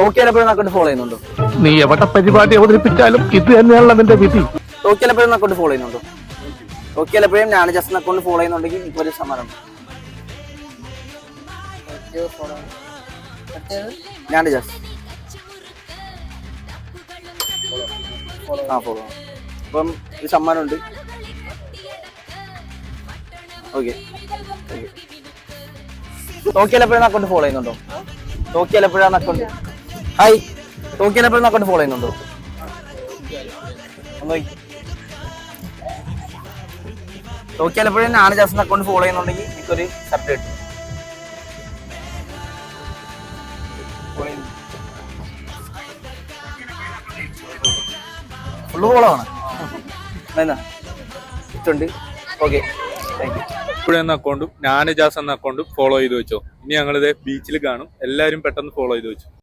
ടോക്കിയാലപ്പോഴും account follow ചെയ്യുന്നുണ്ടോ? നീ എവിടെ പരിപാടി അവതരിപ്പിച്ചാലും ഇത് തന്നെയാണല്ലോ നിന്റെ വിധി. ടോക്കിയാലപ്പോഴും അക്കൗണ്ട് ഫോളോ ചെയ്യുന്നുണ്ടോ? ടോക്കിയാലപ്പോഴും ഞാൻ ജസ്റ്റ് അക്കൗണ്ട് ഫോളോ ചെയ്യുന്നുണ്ടെങ്കിൽ ഇപ്പോൾ ഒരു സമ്മാനം ഞാൻ ജസ്റ്റ് ഫോളോ. അപ്പം ഒരു സമ്മാനമുണ്ട്. ഓക്കെ. ടോക്കിയാലപ്പോഴും അക്കൗണ്ട് ഫോളോ ചെയ്യുന്നുണ്ടോ? ടോക്കിയാലപ്പോഴാണ് അക്കൗണ്ട്. ഹായ്, ടോക്കിയാലപ്പോഴും അക്കൗണ്ട് ഫോളോ ചെയ്യുന്നുണ്ടോ? ടോക്കിയാലപ്പോഴും ഞാൻ ജസ്റ്റ് അക്കൗണ്ട് ഫോളോ ചെയ്യുന്നുണ്ടെങ്കിൽ എനിക്കൊരു ഷർട്ട് കിട്ടും. ഫുള്ള് ഫോളോ ആണ്. ഇട്ടുണ്ട്. Okay, thank you. എന്ന അക്കൗണ്ടും നാനജാസ് എന്ന അക്കൗണ്ടും ഫോളോ ചെയ്ത് വെച്ചോ. ഇനി ഞങ്ങളിത് ബീച്ചിൽ കാണും. എല്ലാവരും പെട്ടെന്ന് ഫോളോ ചെയ്ത് വെച്ചു.